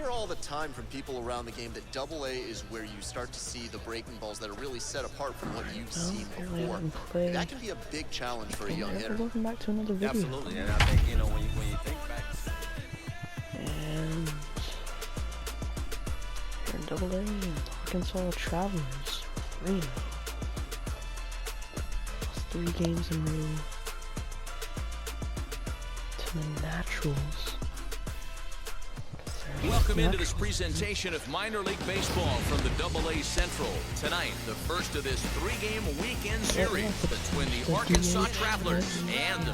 hear all the time from people around the game that Double A is where you start to see the breaking balls that are really set apart from what you've seen before. That can be a big challenge for a young hitter. Welcome back to another video. Absolutely, and I think, you know, when you think back. And here in Double A, Arkansas Travelers, 3. Lost 3 games in a row to the Naturals. Welcome into this presentation of minor league baseball from the Double-A Central. Tonight, the first of this 3-game weekend series between the Arkansas Travelers and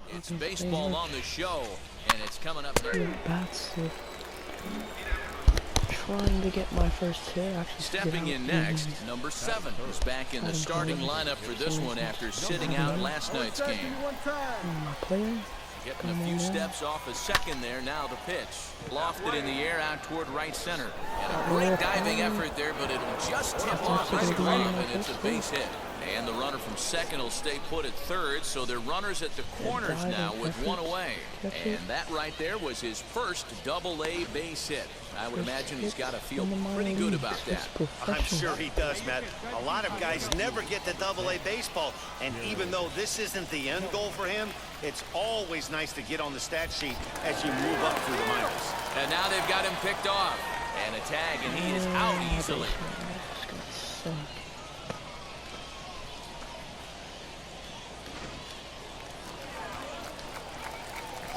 it's baseball on the show, and it's coming up here. Trying to get my first hit. Actually, stepping in next, number 7 is back in the starting lineup for this one after sitting out last night's game. My player. Getting a few steps off a second there, now the pitch. Lofted in the air out toward right center. And a great diving effort there, but it'll just tip off his glove, and it's a base hit. And the runner from second will stay put at third, so they're runners at the corners now with 1 away. And that right there was his first Double-A base hit. I would imagine he's got to feel pretty good about that. I'm sure he does, Matt. A lot of guys never get to Double-A baseball, and even though this isn't the end goal for him, it's always nice to get on the stat sheet as you move up through the minors. And now they've got him picked off. And a tag, and he is out easily.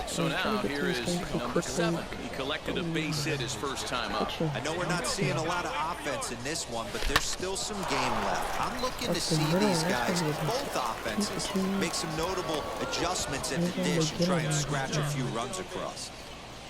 So now here is number 7. He collected a base hit his first time up. I know we're not seeing a lot of offense in this one, but there's still some game left. I'm looking to see these guys, both offenses, make some notable adjustments in the dish and try and scratch a few runs across.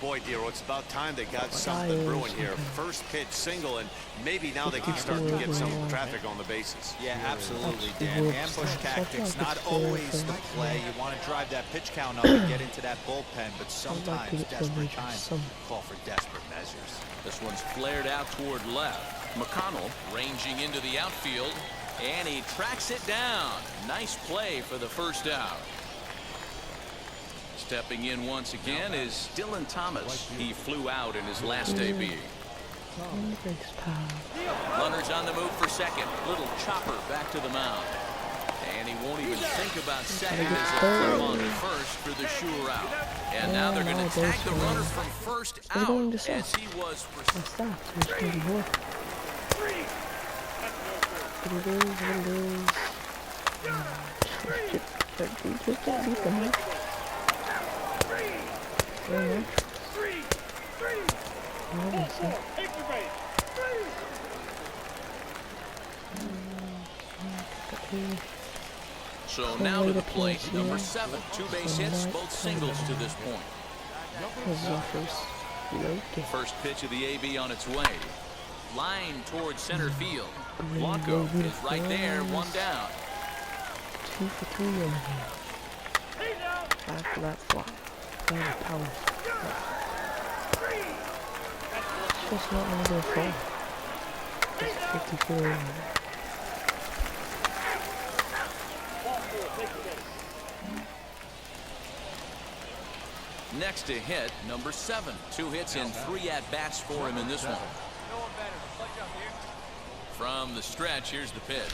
Boy, Dero, it's about time they got something brewing here. First pitch single, and maybe now they can start to get some traffic on the bases. Yeah, absolutely, Dan. Ambush tactics, not always the play. You want to drive that pitch count up and get into that bullpen, but sometimes desperate times call for desperate measures. This one's flared out toward left. McConnell ranging into the outfield, and he tracks it down. Nice play for the first out. Stepping in once again is Dylan Thomas. He flew out in his last AB. Runners on the move for second. Little chopper back to the mound. And he won't even think about second as he flew on to first for the sure out. And now they're going to tag the runner from first out as he was for So now to the plate, number 7. 2 base hits, both singles to this point. First pitch of the AB on its way. Line towards center field. Blanco is right there, 1 down. 2 for 3 over here. After that block. Power. It's just not going to go far. It's 54 over there. Next to hit, number 7. 2 hits and 3 at-bats for him in this one. From the stretch, here's the pitch.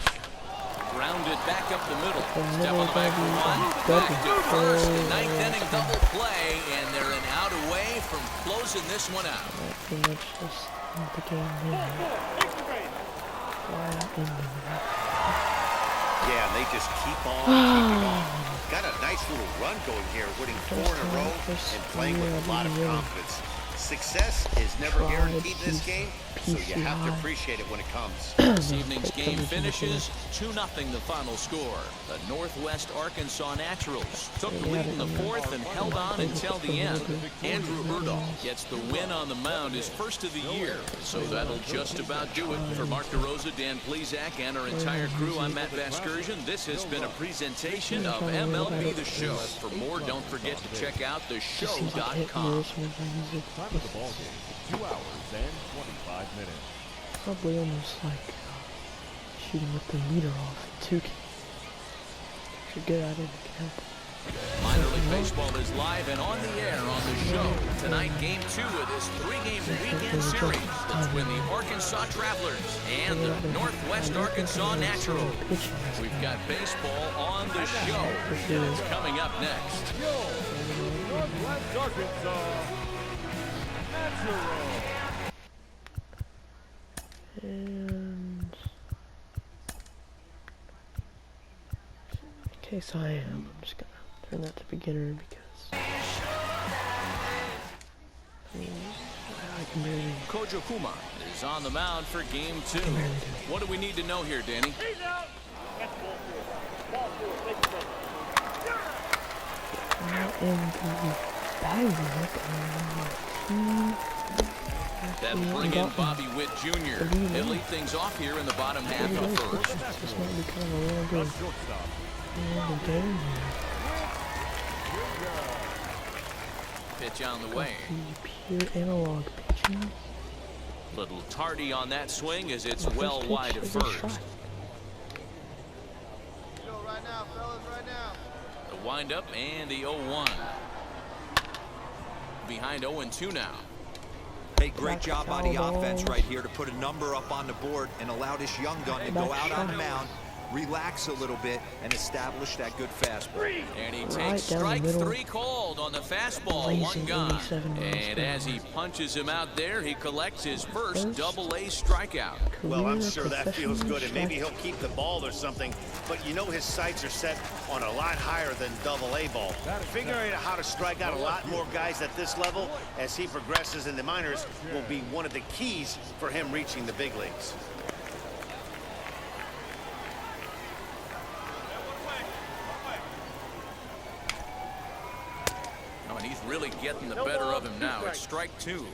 Grounded back up the middle. Step on the back for 1. Back to first. The 9th inning double play, and they're an out away from closing this one out. Pretty much just the game here. Yeah, and they just keep on keeping on. Got a nice little run going here, winning 4 in a row and playing with a lot of confidence. Success is never guaranteed in this game, so you have to appreciate it when it comes. This evening's game finishes 2-0 the final score. The Northwest Arkansas Naturals took the lead in the 4th and held on until the end. Andrew Erdahl gets the win on the mound, his first of the year. So that'll just about do it. For Mark DeRosa, Dan Plezak, and our entire crew, I'm Matt Vasgersian. This has been a presentation of MLB The Show. For more, don't forget to check out theshow.com. Time of the ball game, 2 hours and 25 minutes. Probably almost like shooting with the meter off. 2K. If you're good at it, it can help. Minor league Baseball is live and on the air on the show. Tonight, Game 2 of this 3-game weekend series between the Arkansas Travelers and the Northwest Arkansas Naturals. We've got baseball on the show. It's coming up next. Northwest Arkansas Natural. And in case I am, I'm just gonna turn that to beginner because I can barely. Kojo Kuma is on the mound for Game 2. What do we need to know here, Danny? That'll bring in Bobby Witt Jr. He'll lead things off here in the bottom half of the first. This might be kind of a little good game here. Pitch on the way. Pure analog pitching. Little tardy on that swing as it's well wide of first. The windup and the 0-1. Behind 0-2 now. Hey, great job by the offense right here to put a number up on the board and allow this young gun to go out on the mound, relax a little bit, and establish that good fastball. And he takes strike 3 called on the fastball, 1 gone. And as he punches him out there, he collects his first Double-A strikeout. Well, I'm sure that feels good, and maybe he'll keep the ball or something, but you know his sights are set on a lot higher than Double-A ball. Figuring out how to strike out a lot more guys at this level as he progresses in the minors will be one of the keys for him reaching the big leagues. And he's really getting the better of him now. It's strike 2.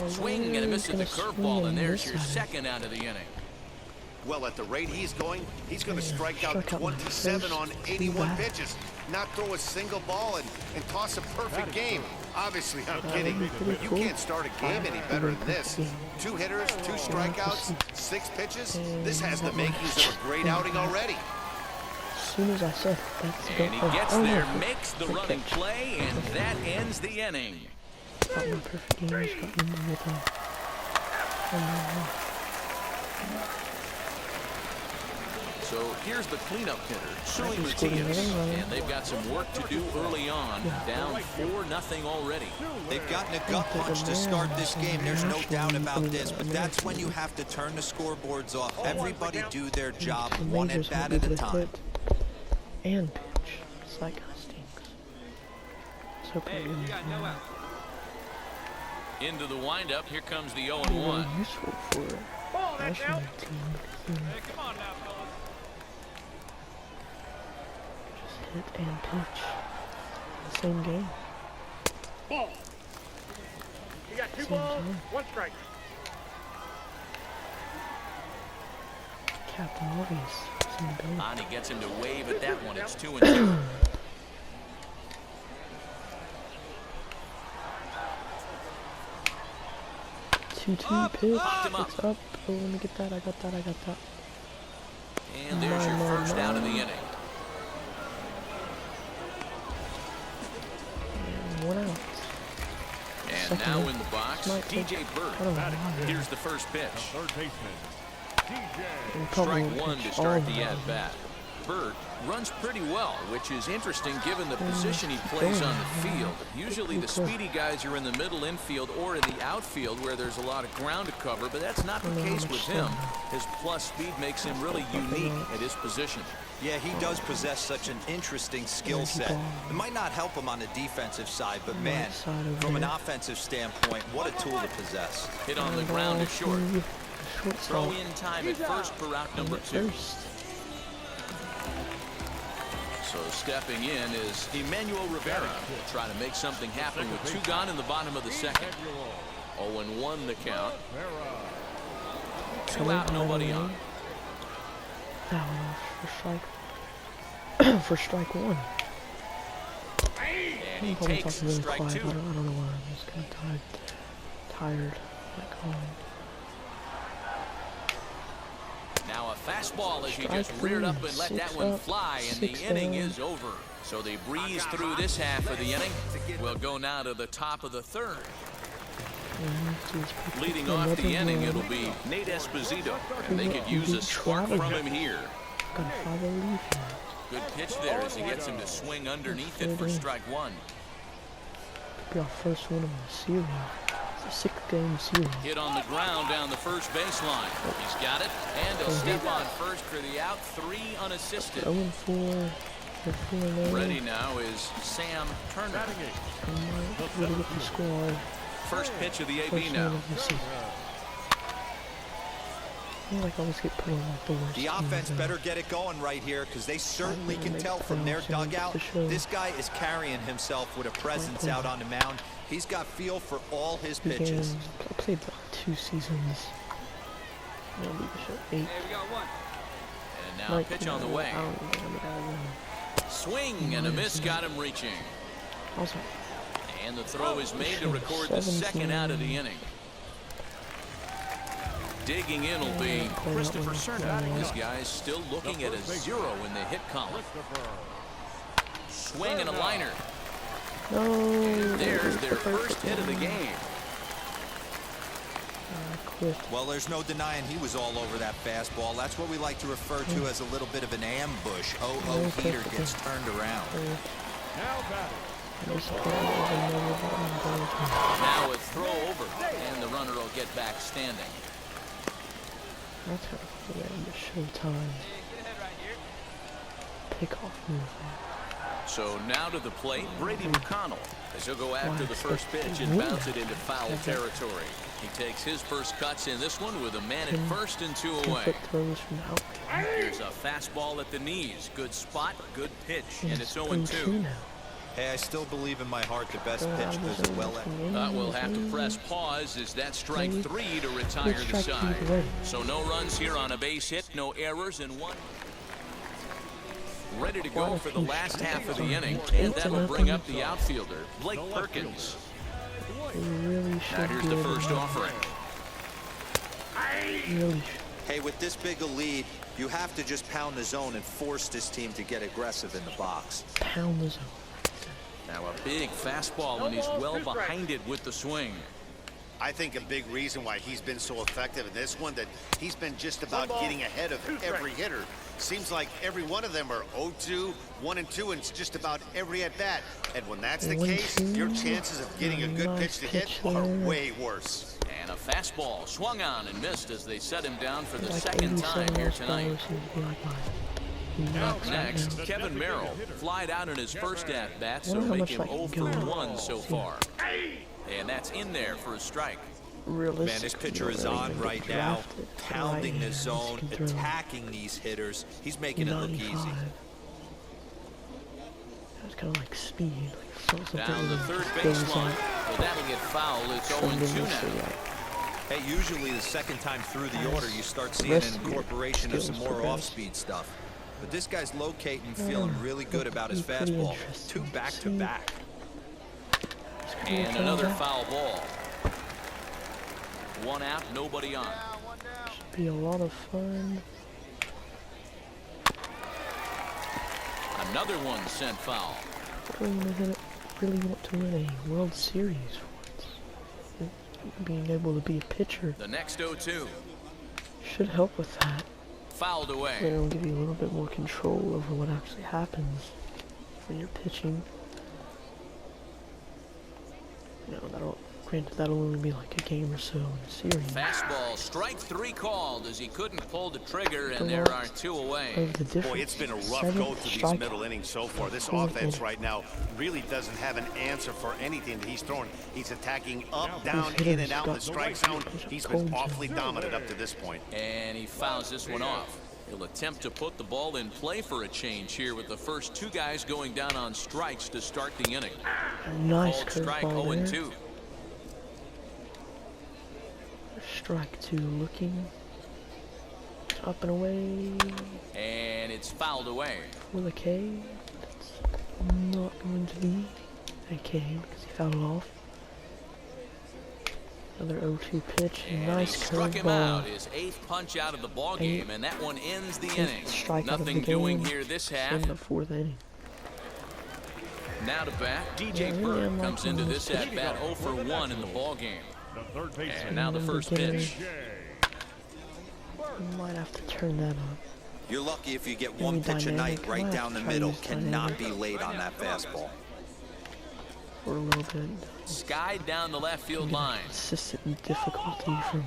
Swing and a miss at the curveball, and there's your second out of the inning. Well, at the rate he's going, he's going to strike out 27 on 81 pitches, not throw a single ball, and toss a perfect game. Obviously, I'm kidding. You can't start a game any better than this. 2 hitters, 2 strikeouts, 6 pitches. This has the makings of a great outing already. As soon as I said that's and he gets there, makes the running play, and that ends the inning. Got my perfect game. Just got me with So here's the cleanup hitter, Sully Matias, and they've got some work to do early on, down 4-0 already. They've gotten a gut punch to start this game, there's no doubt about this, but that's when you have to turn the scoreboards off. Everybody do their job, one at bat at a time. And pitch. It's like how it stinks. So pretty. Into the windup, here comes the 0-1. Really useful for national team. Come on now, fellas. Just hit and pitch. The same game. Ball. You got 2 balls, 1 strike. Captain Obvious. Ani gets him to wave at that one. It's 2-2. 2-2 pitch. It's up. Oh, let me get that. I got that. And there's your first out of the inning. And 1 out. And Second now in the box, DJ Burt. Here's the first pitch. Third baseman, DJ. Strike 1 to start the at-bat. Burt runs pretty well, which is interesting given the position he plays on the field. Usually the speedy guys are in the middle infield or in the outfield where there's a lot of ground to cover, but that's not the case with him. His plus speed makes him really unique at his position. Yeah, he does possess such an interesting skill set. It might not help him on the defensive side, but man, from an offensive standpoint, what a tool to possess. Hit on the ground is short. Throw in time at first for route number 2. So stepping in is Emmanuel Rivera, trying to make something happen with 2 gone in the bottom of the second. 0-1 the count. 2 out, nobody on. That one off for strike 1. And he takes strike 2. I don't know why I'm just kind of tired. Like, now a a fastball as he just reared up and let that one fly, and the inning is over. So they breeze through this half of the inning. We'll go now to the top of the third. Leading off the inning, it'll be Nate Esposito, and they could use a spark from him here. Good pitch there as he gets him to swing underneath it for strike one. Could be our first one of the series. It's a 6-game series. Hit on the ground down the first baseline. He's got it, and he'll step on first for the out. 3 unassisted. 0-4. Ready now is Sam Turner. Really get the squad. First pitch of the AB now. I like always get put on like the worst. The offense better get it going right here because they certainly can tell from their dugout. This guy is carrying himself with a presence out on the mound. He's got feel for all his pitches. I played about 2 seasons. MLB show 8. And now like, pitch on the way. Swing and a miss got him reaching. And the throw is made to record the second out of the inning. Digging in will be Christopher Cerna. This guy's still looking at a 0 in the hit column. Swing and a liner. No. There's their first hit of the game. Well, there's no denying he was all over that fastball. That's what we like to refer to as a little bit of an ambush. Oh, Heater gets turned around. Now a throw over, and the runner will get back standing. That's how to showtime. Pick off move. So now to the plate, Brady McConnell, as he'll go after the first pitch and bounce it into foul territory. He takes his first cuts in this one with a man at first and 2 away. Here's a fastball at the knees. Good spot, good pitch, and it's 0-2. Hey, I still believe in my heart the best pitch goes as well at. We'll have to press pause as that strike 3 to retire the side. So no runs here on a base hit, no errors, and 1. Ready to go for the last half of the inning, and that'll bring up the outfielder, Blake Perkins. Now here's the first offering. Hey, with this big a lead, you have to just pound the zone and force this team to get aggressive in the box. Pound the zone. Now a big fastball, and he's well behind it with the swing. I think a big reason why he's been so effective in this one, that he's been just about getting ahead of every hitter. Seems like every one of them are 0-2, 1-2, and it's just about every at-bat. And when that's the case, your chances of getting a good pitch to hit are way worse. And a fastball swung on and missed as they set him down for the second time here tonight. Up next, Kevin Merrill flied out in his first at-bat, so make him 0 for 1 so far. And that's in there for a strike. Man, this pitcher is on right now, pounding the zone, attacking these hitters. He's making it look easy. It's kind of like speed. Down the third baseline. Well, that'll get fouled. It's 0-2 now. Hey, usually the second time through the order, you start seeing an incorporation of some more off-speed stuff. But this guy's locating, feeling really good about his fastball. 2 back-to-back. And another foul ball. 1 out, nobody on. Should be a lot of fun. Another one sent foul. Really want to win a World Series once. Being able to be a pitcher. The next 0-2. Should help with that. Fouled away. It'll give you a little bit more control over what actually happens when you're pitching. You know, that'll only be like a game or so in a series. Fastball, strike 3 called as he couldn't pull the trigger, and there are 2 away. Boy, it's been a rough go through these middle innings so far. This offense right now really doesn't have an answer for anything that he's throwing. He's attacking up, down, in and out in the strike zone. He's been awfully dominant up to this point. And he fouls this one off. He'll attempt to put the ball in play for a change here with the first 2 guys going down on strikes to start the inning. Nice strike 0-2. Strike 2 looking up and away. And it's fouled away. With a K. That's not going to be a K because he fouled it off. Another 0-2 pitch. And Nice he struck him out, curveball. his 8th punch out of the ball game, and that one ends the inning. Strike out of the Nothing doing game. here this half. In the 4th inning. Now to bat, DJ Yeah, I really Burke am comes liking into this this at bat 0 for 1 in the ball game. The third baseman. And now the first pitch. Might have to turn that on. You're lucky if you get Maybe one pitch a night dynamic. right Might down the try to middle. use Cannot be dynamic. late on that fastball. For a little bit. Skied down the left field line. Consistent difficulty from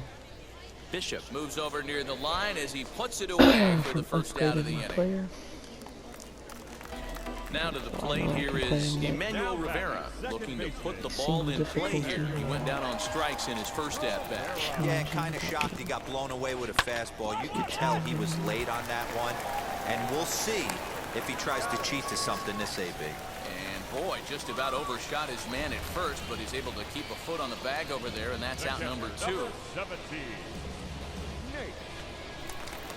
Bishop moves over near the line as he puts it away for the first out of the upgrading my inning. player. Now to the plate here is Emmanuel Rivera, looking to put the ball in play here. He went down on strikes in his first at-bat. Yeah, kind of shocked he got blown away with a fastball. You could tell he was late on that one. And we'll see if he tries to cheat to something this AB. And boy, just about overshot his man at first, but he's able to keep a foot on the bag over there, and that's out number 2. Number 17. Nate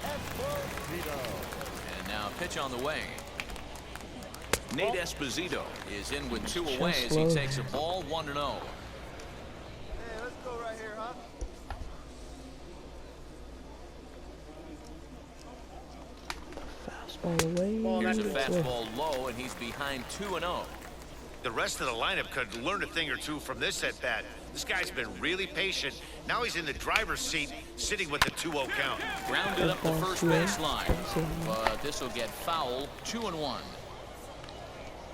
Esposito. And now a pitch on the way. Nate Esposito is in with 2 away as he takes a ball 1-0. Hey, let's go right here, huh? Fastball away. Here's a fastball low, and he's behind 2-0. The rest of the lineup could learn a thing or two from this at bat. This guy's been really patient. Now he's in the driver's seat, sitting with the 2-0 count. Grounded up the first baseline, but this will get foul. 2-1.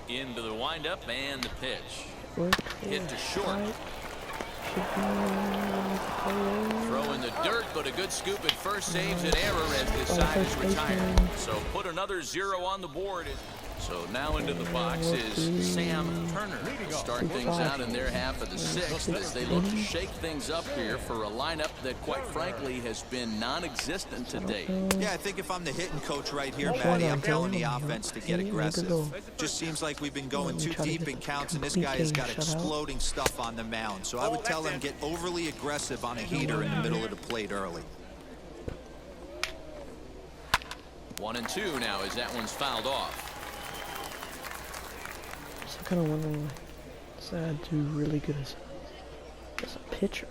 Into the windup and the pitch. Hit to short. Throw in the dirt, but a good scoop at first saves an error as this side is retired. So put another 0 on the board. So now into the box is Sam Turner to start things out in their half of the 6th as they look to shake things up here for a lineup that, quite frankly, has been non-existent to date. Yeah, I think if I'm the hitting coach right here, Matty, I'm telling the offense to get aggressive. Just seems like we've been going too deep in counts, and this guy has got exploding stuff on the mound. So I would tell him get overly aggressive on a heater in the middle of the plate early. 1-2 now as that one's fouled off. So kind of wondering, does that do really good as a pitcher?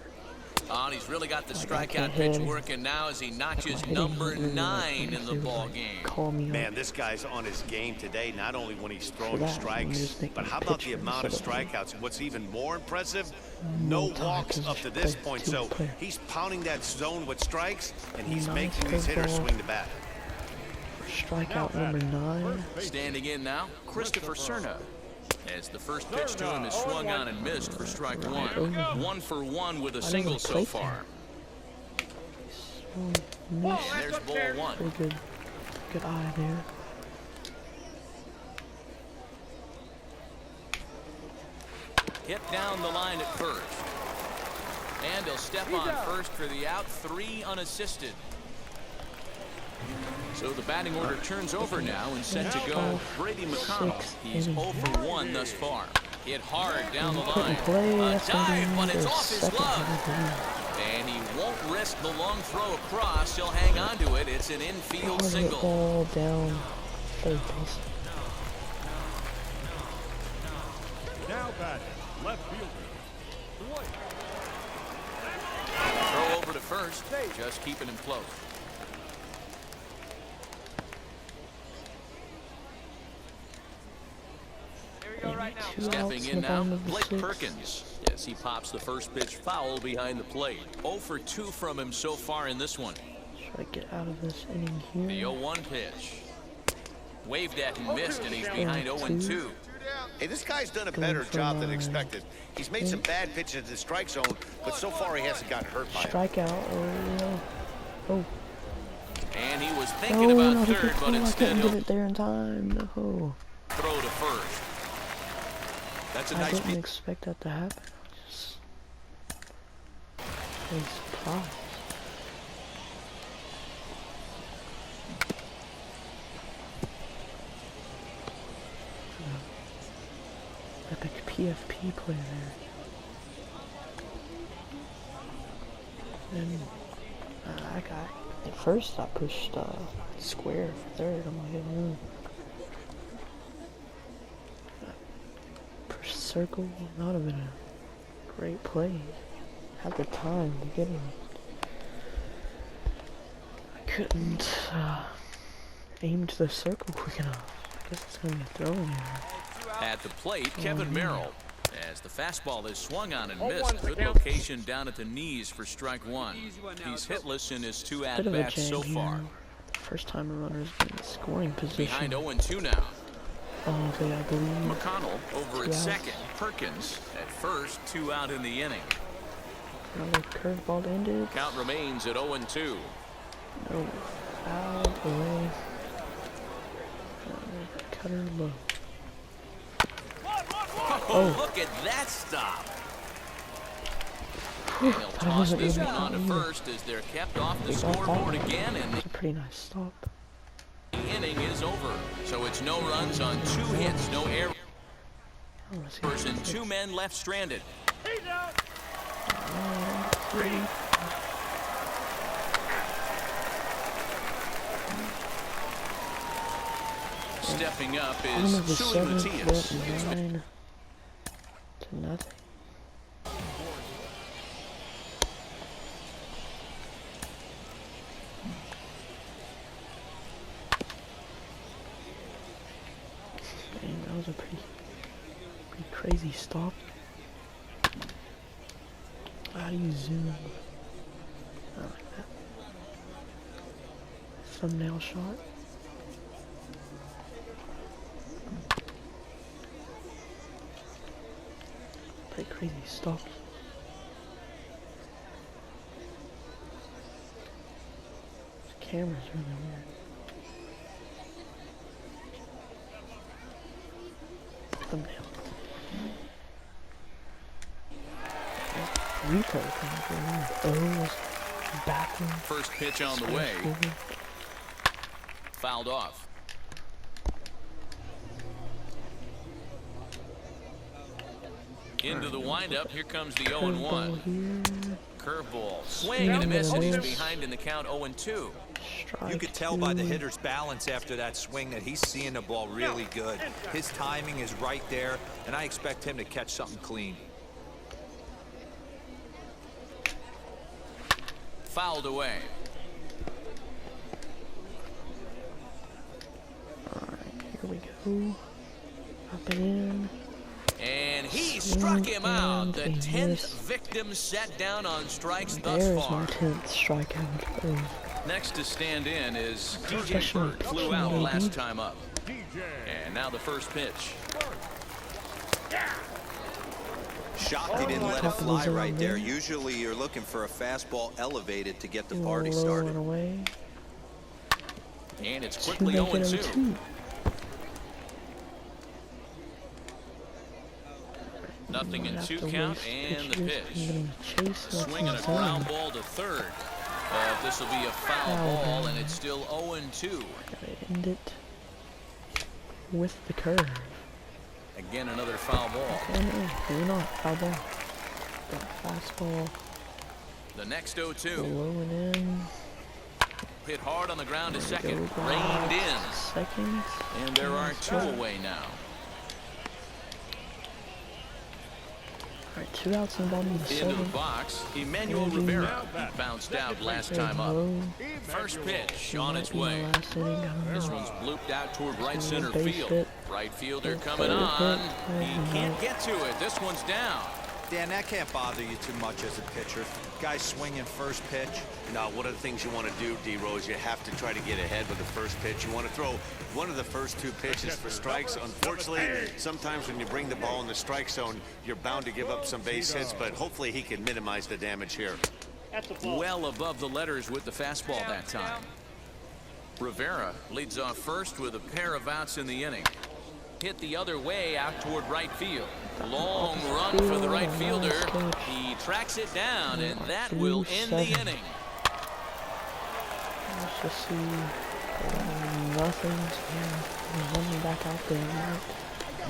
Oh, and he's really got the Like, strikeout pitch working now as he notches number 9 in the ball game. Call me Man, up. this guy's on his game today, not only when he's throwing that, strikes, just make but me how about the pitcher amount of instead of- strikeouts? And what's even more impressive, no time, walks 'cause up you to should this play point. two So player. he's pounding that zone with strikes, and he's Nice making these hitters curveball. swing the bat. Strikeout number 9. Standing in now, Christopher Cerna. As the first pitch to him is swung on and missed for strike 1. 1 for 1 with a single so far. There's ball 1. Pretty good. Good eye there. Hit down the line at first. And he'll step on first for the out, 3 unassisted. So the batting order turns over now and set to go. Brady McConnell, he's 0 for 1 thus far. Hit hard down the line. A dive, but it's off his glove. And he won't risk the long throw across. He'll hang on to it. It's an infield single. Ball down third base. Now batting, left fielder. Blake. Throw over to first, just keeping him close. Stepping in now, Blake Perkins. Yes, he pops the first pitch foul behind the plate. 0 for 2 from him so far in this one. Try to get out of this inning here. The 0-1 pitch. Waved at and missed, and he's behind 0-2. Hey, this guy's done a better job than expected. He's made some bad pitches in the strike zone, but so far he hasn't gotten hurt by it. Strikeout. Oh. And he was thinking about third, but I instead couldn't get he'll it there in time. No. throw to first. That's a I nice didn't piece. expect that to happen. Just really surprised. Epic PFP play there. And I got, at first I pushed square for third. I'm like, push circle, that would have been a great play. had the time to get him. I couldn't aim to the circle quick enough. I guess it's gonna be a throwing error. At the plate, Kevin Merrill. As the fastball is swung on and missed. Good location down at the knees for strike one. He's hitless in his 2 at-bats so far. First time a runner's been in scoring position. Behind 0-2 now. Okay, I believe. McConnell over at second. Perkins at first, 2 out in the inning. Another curveball ended. Count remains at 0-2. No, foul away. Cutter low. Oh, look at that stop. And he'll toss this one on to first as they're kept off the scoreboard again, and That's a pretty nice stop. the inning is over. So it's no runs on 2 hits, no errors, and 2 men left stranded. He's out. Stepping up is Suey Matias. 9 to nothing. Dang, that was a pretty crazy stop. How do you zoom? I like that. Thumbnail shot. Pretty crazy stop. This camera's really weird. Thumbnail. Replay coming backward. First pitch on the way. Fouled off. Into the windup. Here comes the 0-1. Curveball. Swing and a miss, and he's behind in the count 0-2. You could tell by the hitter's balance after that swing that he's seeing the ball really good. His timing is right there, and I expect him to catch something clean. Fouled away. Alright, here we go. Up and in. And he struck him out. The 10th victim set down on strikes thus far. My 10th strikeout. Next to stand in is DJ Bird. Flew out last time up. And now the first pitch. Shocked he didn't let it fly right there. Usually you're looking for a fastball elevated to get the party started. And it's quickly 0-2. Nothing in 2 count, and the pitch. Swinging a ground ball to third. This will be a foul ball, and it's still 0-2. End it with the curve. Again, another foul ball. Maybe not. Foul ball. Fastball. The next 0-2. Low and in. Hit hard on the ground to second. Reined in. Second. And there are 2 away now. Alright, 2 outs in the bottom of the 7th. Into the box, Emmanuel Rivera. He bounced out last time up. First pitch on its way. This one's blooped out toward right center field. Right fielder coming on. He can't get to it. This one's down. Dan, that can't bother you too much as a pitcher. Guy swinging first pitch. Now, one of the things you want to do, D-Rose, you have to try to get ahead with the first pitch. You want to throw one of the first 2 pitches for strikes. Unfortunately, sometimes when you bring the ball in the strike zone, you're bound to give up some base hits, but hopefully he can minimize the damage here. Well above the letters with the fastball that time. Rivera leads off first with a pair of outs in the inning. Hit the other way out toward right field. Long run for the right fielder. He tracks it down, and that will end the inning. Let's just see. Nothing. Running back out there.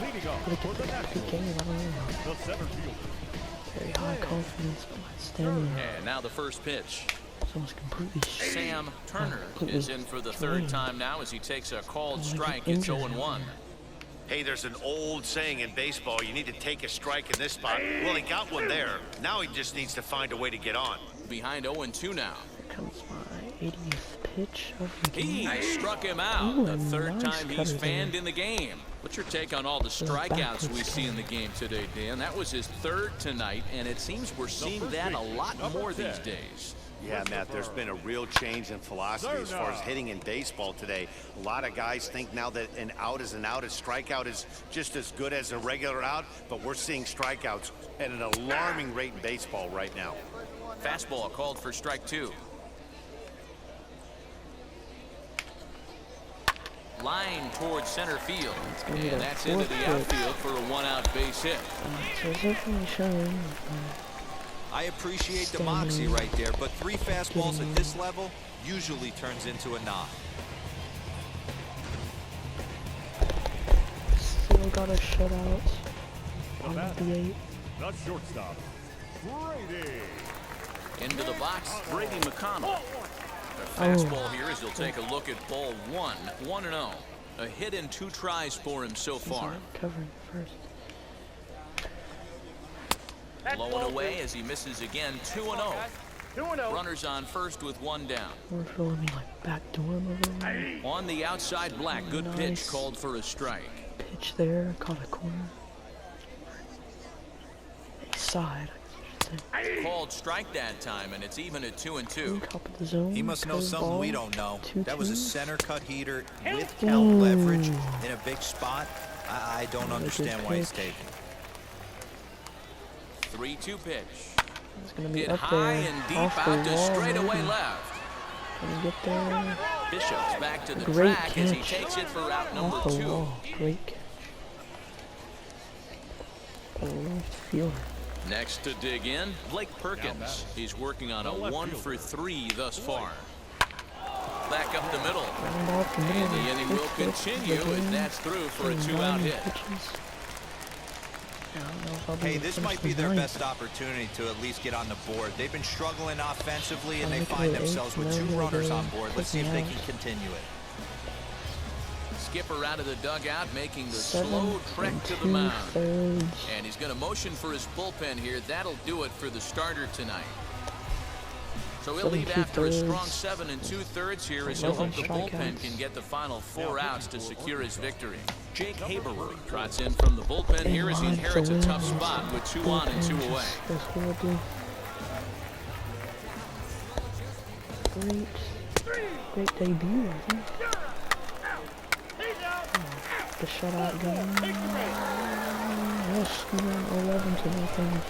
Leading off for the Nationals, the center fielder. Very high confidence, but standing there. And now the first pitch. It's almost completely Sam Turner is in for the 3rd time now as he takes a called strike. It's 0-1. Hey, there's an old saying in baseball, you need to take a strike in this spot. Well, he got one there. Now he just needs to find a way to get on. Behind 0-2 now. Here comes my 80th pitch of the He game. struck him out. Ooh, The third nice time he's cutter fanned there. in the game. What's your take on all the strikeouts we see in the game today, Dan? That was his third tonight, and it seems we're seeing that a lot more these days. Yeah, Matt, there's been a real change in philosophy as far as hitting in baseball today. A lot of guys think now that an out is an out, a strikeout is just as good as a regular out, but we're seeing strikeouts at an alarming rate in baseball right now. Fastball called for strike 2. Line towards center field, and that's into the outfield for a 1-out base hit. So it's definitely showing. I appreciate the moxie right there, but 3 fastballs at this level usually turns into a knock. Still got a shutout. On bat. the 8. The shortstop, Brady. Into the box, Brady McConnell. The fastball here as he'll take a look at ball 1, 1-0. A hit in 2 tries for him so far. Covering first. Low and away as he misses again, 2-0. 2-0. Runners on first with 1 down. Or if it'll let me like backdoor him a little. On the outside, Black. Good pitch Nice. called for a strike. Pitch there, caught a corner. Side, I should say. Called strike that time, and it's even at 2-2. Top of the zone. He must know something we don't know. 2-2. That was a center cut heater with count leverage in a big spot. I don't understand why he's taking. 3-2 pitch. It's gonna be Hit up high there. and deep Off the out to wall, straightaway maybe. left. Can he get there? Bishop's back to the Great track as he catch. takes it for out number Off the 2. wall. Great catch. A left fielder. Next to dig in, Blake Perkins. He's working on a 1 for 3 thus far. Back up the middle. Round off the middle. And the inning will continue as that's through for a 2-out hit. Hey, this might be their best opportunity to at least get on the board. They've been struggling offensively, and they find themselves with 2 runners on board. Let's see if they can continue it. Skipper out of the dugout, making the slow trek to the mound. 2/3. And he's going to motion for his bullpen here. That'll do it for the starter tonight. So he'll leave after a strong 7 2/3 here as he'll hope the bullpen can get the final 4 outs to secure his victory. Jake Haberwood trots in from the bullpen here as he inherits a tough spot with 2 on and 2 away. That's horrible. Great debut, I think. The shutout game. Yes, 11-0.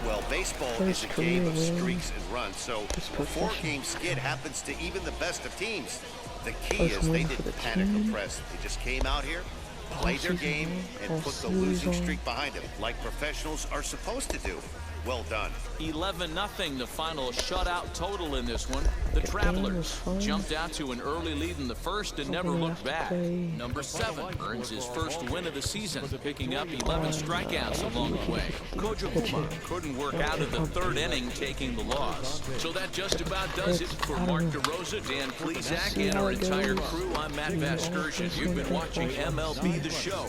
Well, baseball is a game of streaks and runs, so a 4-game skid happens to even the best of teams. The key is they didn't panic or press. They just came out here, played their game, and put the losing streak behind them, like professionals are supposed to do. Well done. 11-0, the final shutout total in this one. The Travelers jumped out to an early lead in the first and never looked back. Number 7 earns his first win of the season, picking up 11 strikeouts along the way. Kojabuma couldn't work out of the 3rd inning, taking the loss. So that just about does it for Mark DeRosa, Dan Plesac, and our entire crew. I'm Matt Vasgersian. You've been watching MLB The Show.